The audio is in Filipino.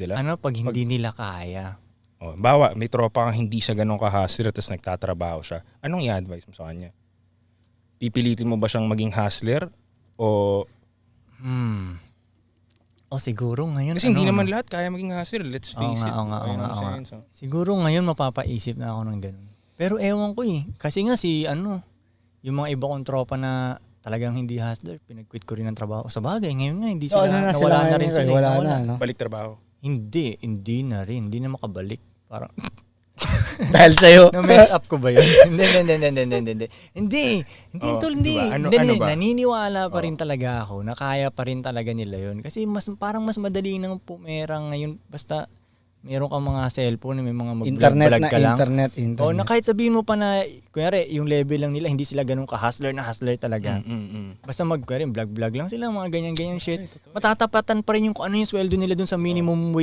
Sila? Pag hindi nila kaya. Bawa, may tropa kang hindi siya ganun ka-hustler tapos nagtatrabaho siya. Anong i-advise mo sa kanya? Pipilitin mo ba siyang maging hustler? O Siguro ngayon. kasi hindi naman lahat kaya maging hustler. Let's face it. Oo nga. Siguro ngayon mapapaisip na ako ng ganun. Pero ewan ko Kasi nga yung mga iba kong tropa na talagang hindi hustler, pinag-quit ko rin ang trabaho. Sa bagay, ngayon nga, hindi sila, nawala na rin sila. Wala na, no? Balik trabaho. Hindi na rin. Hindi na makabalik. Parang, Dahil sa'yo. na-mess up ko ba yun? Hindi. Diba? Ano ba? Naniniwala pa rin talaga ako na kaya pa rin talaga nila yun. Kasi parang mas madali nang pumerang ngayon. Basta meron kang mga cellphone, may mga mag-vlog ka lang. Internet. Na kahit sabihin mo pa na, kunyari, yung level lang nila, hindi sila ganun ka-hustler talaga. Basta vlog lang sila, mga ganyan-ganyan shit. Matatapatan pa rin yung kung ano yung sweldo nila dun sa minimum wage